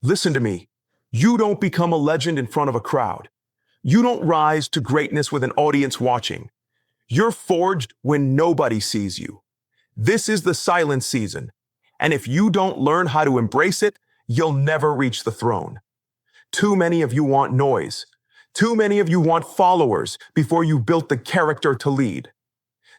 Listen to me. You don't become a legend in front of a crowd. You don't rise to greatness with an audience watching. You're forged when nobody sees you. This is the silent season, and if you don't learn how to embrace it, you'll never reach the throne. Too many of you want noise. Too many of you want followers before you built the character to lead.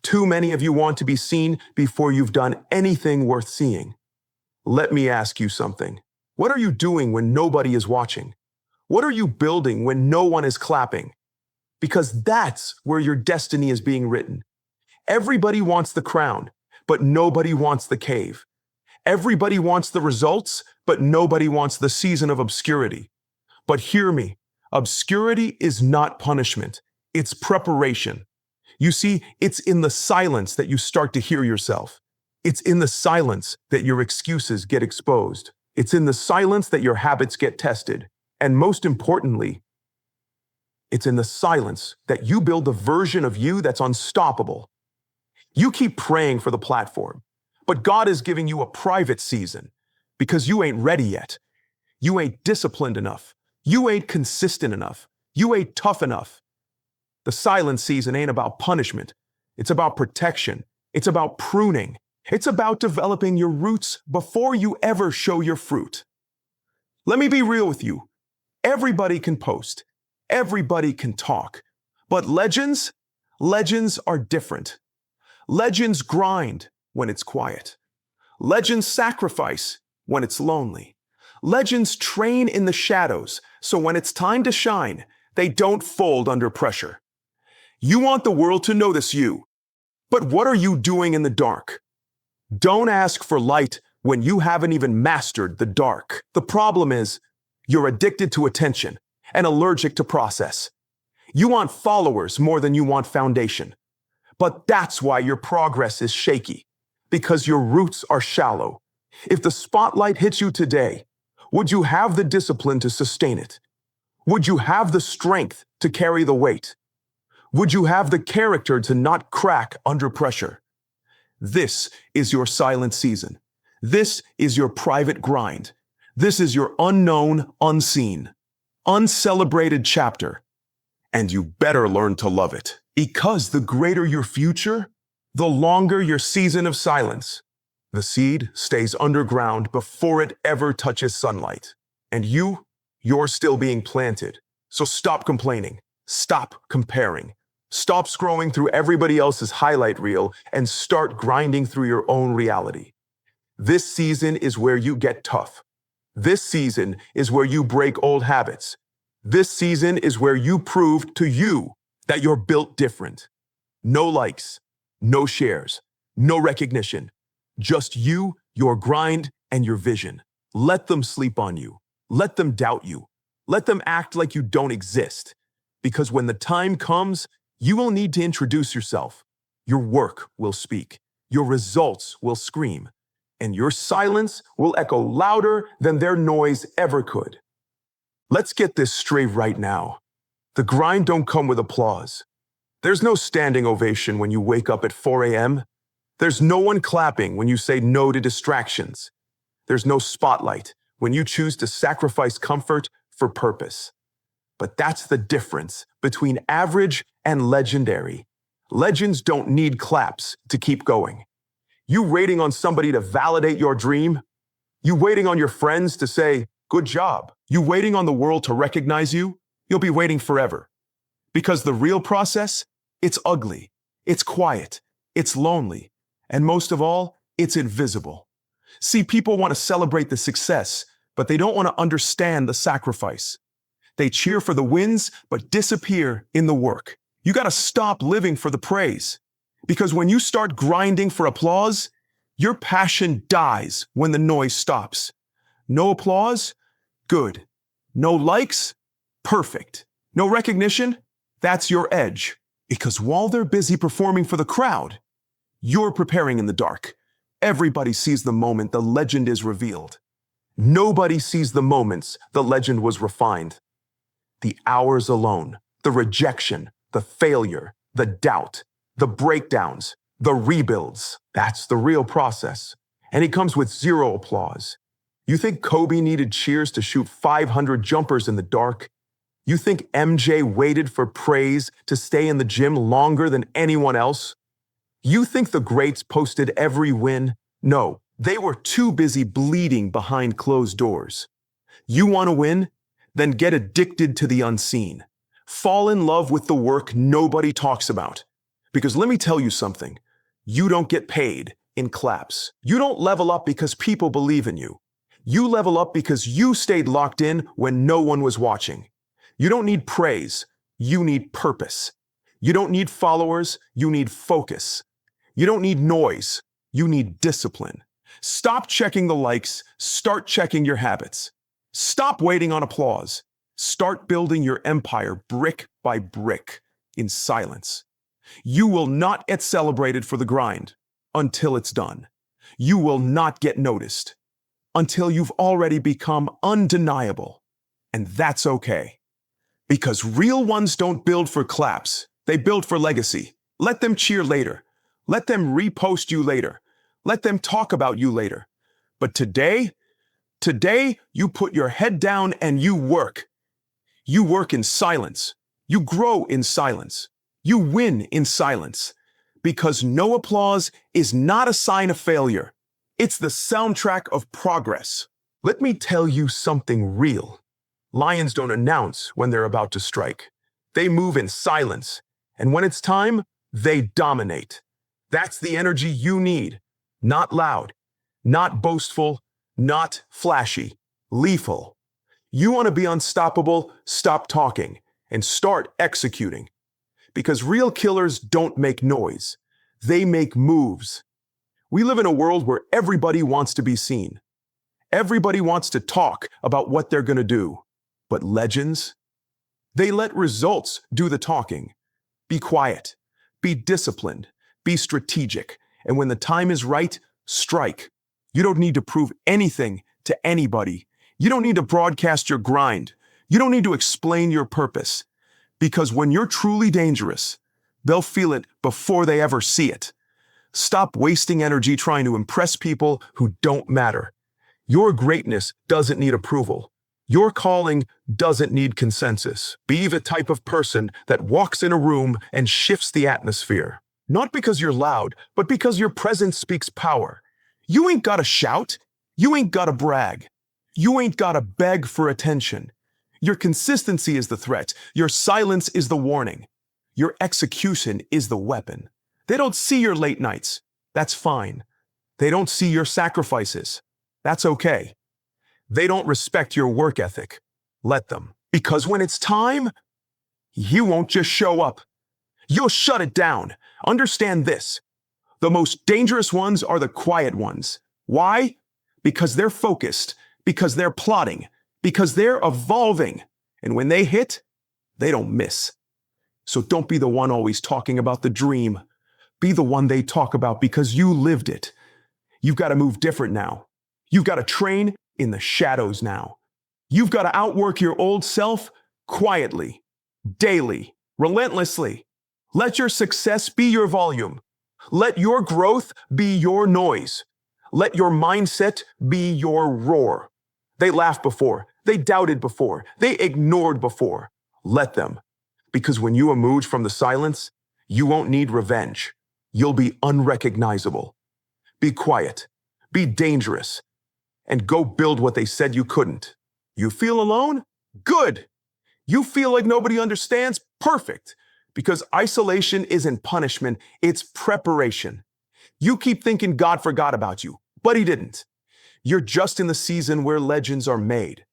Too many of you want to be seen before you've done anything worth seeing. Let me ask you something. What are you doing when nobody is watching? What are you building when no one is clapping? Because that's where your destiny is being written. Everybody wants the crown, but nobody wants the cave. Everybody wants the results, but nobody wants the season of obscurity. But hear me, obscurity is not punishment. It's preparation. You see, it's in the silence that you start to hear yourself. It's in the silence that your excuses get exposed. It's in the silence that your habits get tested. And most importantly, it's in the silence that you build the version of you that's unstoppable. You keep praying for the platform, but God is giving you a private season because you ain't ready yet. You ain't disciplined enough. You ain't consistent enough. You ain't tough enough. The silent season ain't about punishment. It's about protection. It's about pruning. It's about developing your roots before you ever show your fruit. Let me be real with you. Everybody can post. Everybody can talk. But legends are different. Legends grind when it's quiet. Legends sacrifice when it's lonely. Legends train in the shadows, so when it's time to shine, they don't fold under pressure. You want the world to notice you, but what are you doing in the dark? Don't ask for light when you haven't even mastered the dark. The problem is, you're addicted to attention and allergic to process. You want followers more than you want foundation. But that's why your progress is shaky, because your roots are shallow. If the spotlight hits you today, would you have the discipline to sustain it? Would you have the strength to carry the weight? Would you have the character to not crack under pressure? This is your silent season. This is your private grind. This is your unknown, unseen, uncelebrated chapter. And you better learn to love it. Because the greater your future, the longer your season of silence. The seed stays underground before it ever touches sunlight. And you're still being planted. So stop complaining. Stop comparing. Stop scrolling through everybody else's highlight reel and start grinding through your own reality. This season is where you get tough. This season is where you break old habits. This season is where you prove to you that you're built different. No likes, no shares, no recognition. Just you, your grind, and your vision. Let them sleep on you. Let them doubt you. Let them act like you don't exist. Because when the time comes, you will need to introduce yourself. Your work will speak. Your results will scream. And your silence will echo louder than their noise ever could. Let's get this straight right now. The grind don't come with applause. There's no standing ovation when you wake up at 4 a.m. There's no one clapping when you say no to distractions. There's no spotlight when you choose to sacrifice comfort for purpose. But that's the difference between average and legendary. Legends don't need claps to keep going. You waiting on somebody to validate your dream? You waiting on your friends to say, good job? You waiting on the world to recognize you? You'll be waiting forever. Because the real process, it's ugly, it's quiet, it's lonely, and most of all, it's invisible. See, people want to celebrate the success, but they don't want to understand the sacrifice. They cheer for the wins, but disappear in the work. You got to stop living for the praise. Because when you start grinding for applause, your passion dies when the noise stops. No applause? Good. No likes? Perfect. No recognition? That's your edge. Because while they're busy performing for the crowd, you're preparing in the dark. Everybody sees the moment the legend is revealed. Nobody sees the moments the legend was refined. The hours alone, the rejection, the failure, the doubt, the breakdowns, the rebuilds. That's the real process. And it comes with zero applause. You think Kobe needed cheers to shoot 500 jumpers in the dark? You think MJ waited for praise to stay in the gym longer than anyone else? You think the greats posted every win? No, they were too busy bleeding behind closed doors. You want to win? Then get addicted to the unseen. Fall in love with the work nobody talks about. Because let me tell you something. You don't get paid in claps. You don't level up because people believe in you. You level up because you stayed locked in when no one was watching. You don't need praise. You need purpose. You don't need followers. You need focus. You don't need noise. You need discipline. Stop checking the likes. Start checking your habits. Stop waiting on applause. Start building your empire brick by brick in silence. You will not get celebrated for the grind until it's done. You will not get noticed until you've already become undeniable. And that's okay. Because real ones don't build for claps. They build for legacy. Let them cheer later. Let them repost you later. Let them talk about you later. But today, you put your head down and you work. You work in silence. You grow in silence. You win in silence. Because no applause is not a sign of failure. It's the soundtrack of progress. Let me tell you something real. Lions don't announce when they're about to strike. They move in silence. And when it's time, they dominate. That's the energy you need. Not loud, not boastful, not flashy, lethal. You want to be unstoppable? Stop talking and start executing. Because real killers don't make noise. They make moves. We live in a world where everybody wants to be seen. Everybody wants to talk about what they're going to do. But legends? They let results do the talking. Be quiet. Be disciplined. Be strategic. And when the time is right, strike. You don't need to prove anything to anybody. You don't need to broadcast your grind. You don't need to explain your purpose. Because when you're truly dangerous, they'll feel it before they ever see it. Stop wasting energy trying to impress people who don't matter. Your greatness doesn't need approval. Your calling doesn't need consensus. Be the type of person that walks in a room and shifts the atmosphere. Not because you're loud, but because your presence speaks power. You ain't gotta shout. You ain't gotta brag. You ain't gotta beg for attention. Your consistency is the threat. Your silence is the warning. Your execution is the weapon. They don't see your late nights. That's fine. They don't see your sacrifices. That's okay. They don't respect your work ethic. Let them. Because when it's time, you won't just show up. You'll shut it down. Understand this. The most dangerous ones are the quiet ones. Why? Because they're focused, because they're plotting, because they're evolving. And when they hit, they don't miss. So don't be the one always talking about the dream. Be the one they talk about because you lived it. You've got to move different now. You've got to train in the shadows now. You've got to outwork your old self quietly, daily, relentlessly. Let your success be your volume. Let your growth be your noise. Let your mindset be your roar. They laughed before. They doubted before. They ignored before. Let them. Because when you emerge from the silence, you won't need revenge. You'll be unrecognizable. Be quiet. Be dangerous. And go build what they said you couldn't. You feel alone? Good. You feel like nobody understands? Perfect. Because isolation isn't punishment, it's preparation. You keep thinking God forgot about you, but he didn't. You're just in the season where legends are made.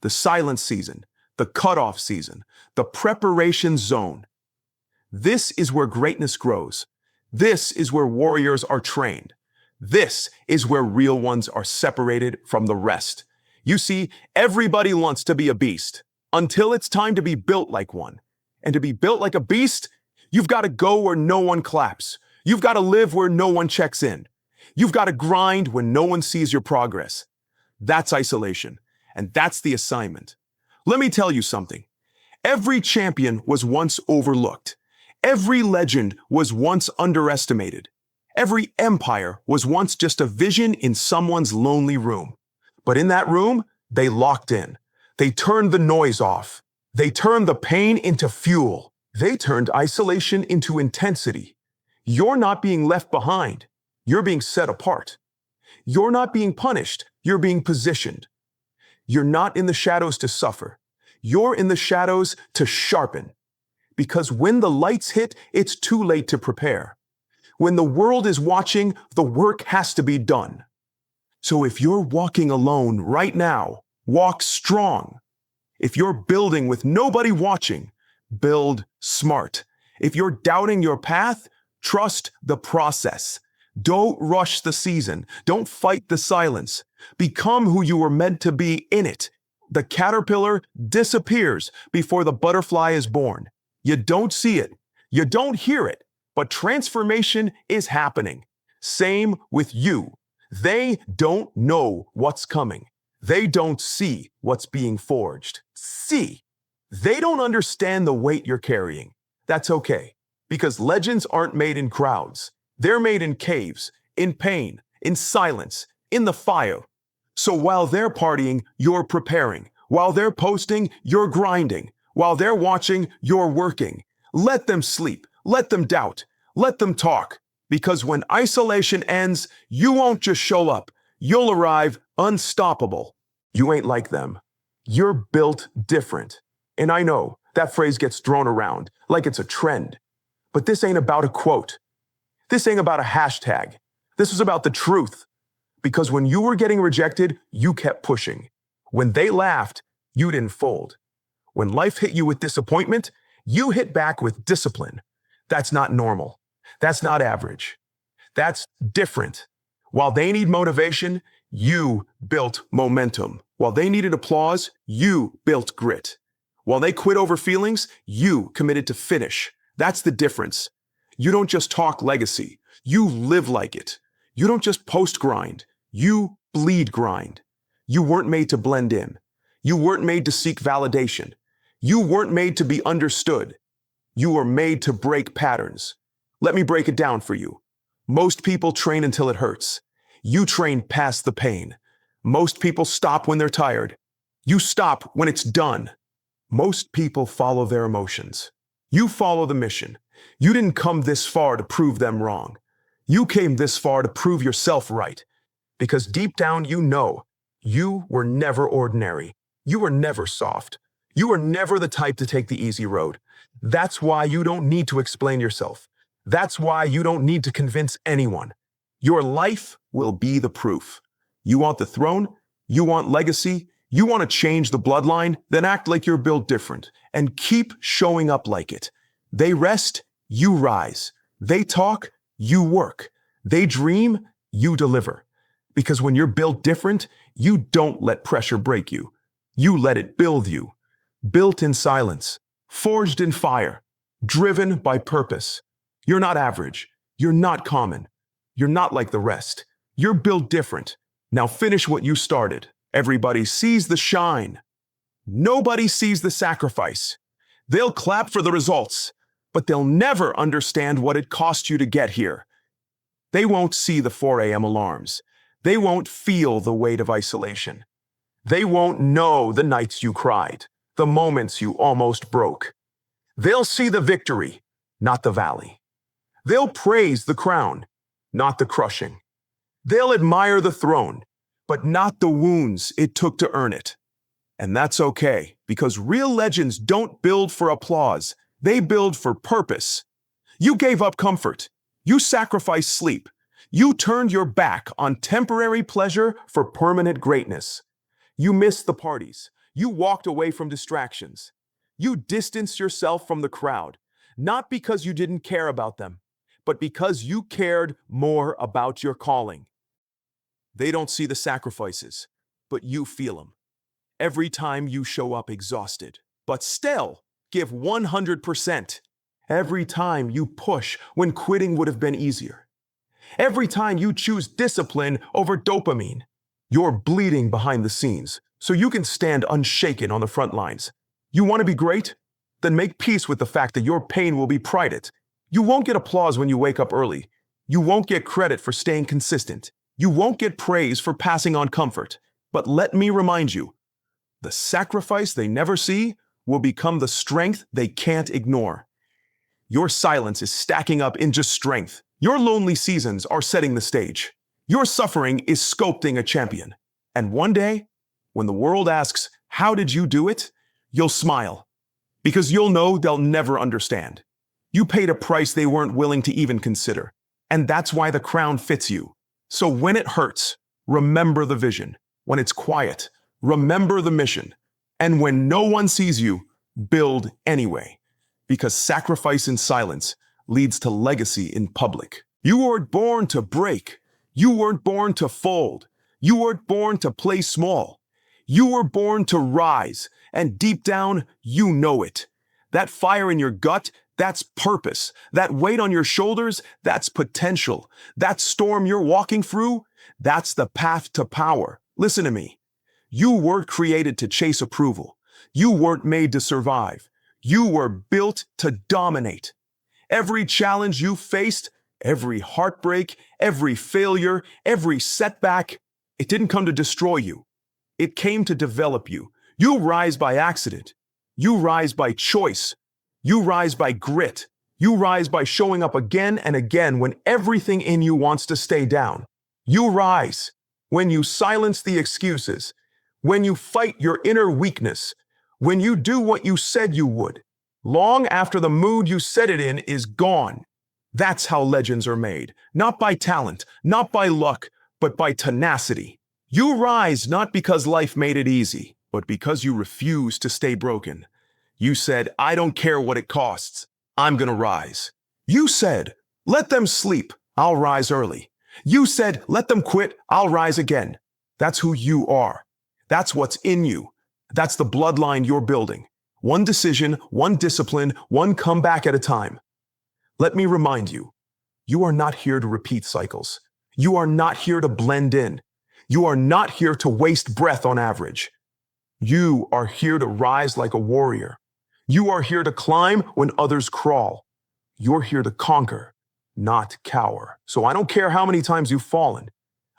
The silent season, the cutoff season, the preparation zone. This is where greatness grows. This is where warriors are trained. This is where real ones are separated from the rest. You see, everybody wants to be a beast until it's time to be built like one. And to be built like a beast, you've got to go where no one claps. You've got to live where no one checks in. You've got to grind when no one sees your progress. That's isolation, and that's the assignment. Let me tell you something. Every champion was once overlooked. Every legend was once underestimated. Every empire was once just a vision in someone's lonely room. But in that room, they locked in. They turned the noise off. They turned the pain into fuel. They turned isolation into intensity. You're not being left behind. You're being set apart. You're not being punished. You're being positioned. You're not in the shadows to suffer. You're in the shadows to sharpen. Because when the lights hit, it's too late to prepare. When the world is watching, the work has to be done. So if you're walking alone right now, walk strong. If you're building with nobody watching, build smart. If you're doubting your path, trust the process. Don't rush the season. Don't fight the silence. Become who you were meant to be in it. The caterpillar disappears before the butterfly is born. You don't see it. You don't hear it. But transformation is happening. Same with you. They don't know what's coming. They don't see what's being forged. See. They don't understand the weight you're carrying. That's okay, because legends aren't made in crowds. They're made in caves, in pain, in silence, in the fire. So while they're partying, you're preparing. While they're posting, you're grinding. While they're watching, you're working. Let them sleep. Let them doubt. Let them talk. Because when isolation ends, you won't just show up. You'll arrive unstoppable. You ain't like them. You're built different. And I know that phrase gets thrown around like it's a trend. But this ain't about a quote. This ain't about a hashtag. This is about the truth. Because when you were getting rejected, you kept pushing. When they laughed, you didn't fold. When life hit you with disappointment, you hit back with discipline. That's not normal. That's not average. That's different. While they need motivation, you built momentum. While they needed applause, you built grit. While they quit over feelings, you committed to finish. That's the difference. You don't just talk legacy. You live like it. You don't just post grind. You bleed grind. You weren't made to blend in. You weren't made to seek validation. You weren't made to be understood. You were made to break patterns. Let me break it down for you. Most people train until it hurts. You train past the pain. Most people stop when they're tired. You stop when it's done. Most people follow their emotions. You follow the mission. You didn't come this far to prove them wrong. You came this far to prove yourself right. Because deep down you know, you were never ordinary. You were never soft. You were never the type to take the easy road. That's why you don't need to explain yourself. That's why you don't need to convince anyone. Your life will be the proof. You want the throne? You want legacy? You want to change the bloodline? Then act like you're built different and keep showing up like it. They rest, you rise. They talk, you work. They dream, you deliver. Because when you're built different, you don't let pressure break you. You let it build you. Built in silence, forged in fire, driven by purpose. You're not average. You're not common. You're not like the rest. You're built different. Now finish what you started. Everybody sees the shine. Nobody sees the sacrifice. They'll clap for the results, but they'll never understand what it cost you to get here. They won't see the 4 a.m. alarms. They won't feel the weight of isolation. They won't know the nights you cried, the moments you almost broke. They'll see the victory, not the valley. They'll praise the crown, not the crushing. They'll admire the throne, but not the wounds it took to earn it. And that's okay, because real legends don't build for applause. They build for purpose. You gave up comfort. You sacrificed sleep. You turned your back on temporary pleasure for permanent greatness. You missed the parties. You walked away from distractions. You distanced yourself from the crowd, not because you didn't care about them, but because you cared more about your calling. They don't see the sacrifices, but you feel them. Every time you show up exhausted, but still give 100%. Every time you push when quitting would have been easier. Every time you choose discipline over dopamine. You're bleeding behind the scenes, so you can stand unshaken on the front lines. You want to be great? Then make peace with the fact that your pain will be prided. You won't get applause when you wake up early. You won't get credit for staying consistent. You won't get praise for passing on comfort. But let me remind you, the sacrifice they never see will become the strength they can't ignore. Your silence is stacking up into strength. Your lonely seasons are setting the stage. Your suffering is sculpting a champion. And one day, when the world asks, "How did you do it?" you'll smile. Because you'll know they'll never understand. You paid a price they weren't willing to even consider. And that's why the crown fits you. So when it hurts, remember the vision. When it's quiet, remember the mission. And when no one sees you, build anyway. Because sacrifice in silence leads to legacy in public. You weren't born to break. You weren't born to fold. You weren't born to play small. You were born to rise, and deep down, you know it. That fire in your gut, that's purpose. That weight on your shoulders, that's potential. That storm you're walking through, that's the path to power. Listen to me. You weren't created to chase approval. You weren't made to survive. You were built to dominate. Every challenge you faced, every heartbreak, every failure, every setback, it didn't come to destroy you. It came to develop you. You rise by accident. You rise by choice. You rise by grit. You rise by showing up again and again when everything in you wants to stay down. You rise when you silence the excuses, when you fight your inner weakness, when you do what you said you would, long after the mood you set it in is gone. That's how legends are made, not by talent, not by luck, but by tenacity. You rise not because life made it easy, but because you refuse to stay broken. You said, "I don't care what it costs. I'm gonna rise." You said, "Let them sleep. I'll rise early." You said, "Let them quit. I'll rise again." That's who you are. That's what's in you. That's the bloodline you're building. One decision, one discipline, one comeback at a time. Let me remind you, you are not here to repeat cycles. You are not here to blend in. You are not here to waste breath on average. You are here to rise like a warrior. You are here to climb when others crawl. You're here to conquer, not cower. So I don't care how many times you've fallen.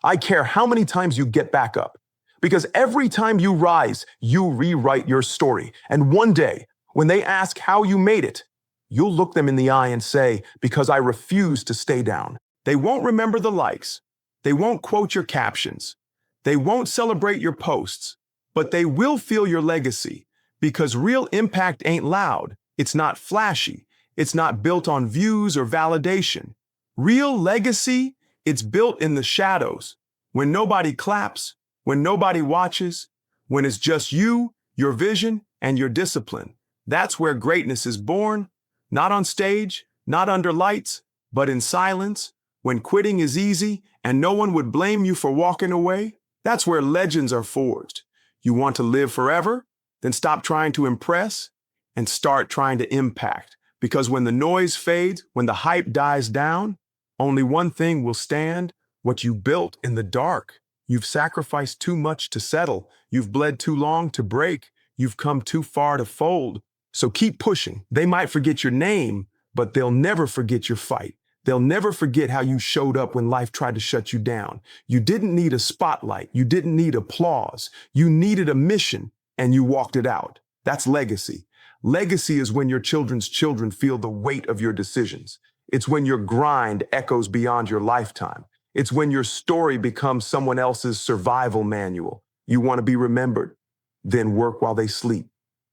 I care how many times you get back up. Because every time you rise, you rewrite your story. And one day, when they ask how you made it, you'll look them in the eye and say, "Because I refuse to stay down." They won't remember the likes. They won't quote your captions. They won't celebrate your posts. But they will feel your legacy. Because real impact ain't loud. It's not flashy. It's not built on views or validation. Real legacy, it's built in the shadows. When nobody claps, when nobody watches, when it's just you, your vision, and your discipline. That's where greatness is born. Not on stage, not under lights, but in silence, when quitting is easy and no one would blame you for walking away. That's where legends are forged. You want to live forever? Then stop trying to impress and start trying to impact. Because when the noise fades, when the hype dies down, only one thing will stand: what you built in the dark. You've sacrificed too much to settle. You've bled too long to break. You've come too far to fold. So keep pushing. They might forget your name, but they'll never forget your fight. They'll never forget how you showed up when life tried to shut you down. You didn't need a spotlight. You didn't need applause. You needed a mission, and you walked it out. That's legacy. Legacy is when your children's children feel the weight of your decisions. It's when your grind echoes beyond your lifetime. It's when your story becomes someone else's survival manual. You want to be remembered? Then work while they sleep.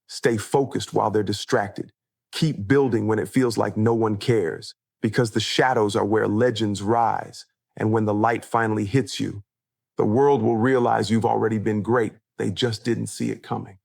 Stay focused while they're distracted. Keep building when it feels like no one cares. Because the shadows are where legends rise. And when the light finally hits you, the world will realize you've already been great. They just didn't see it coming.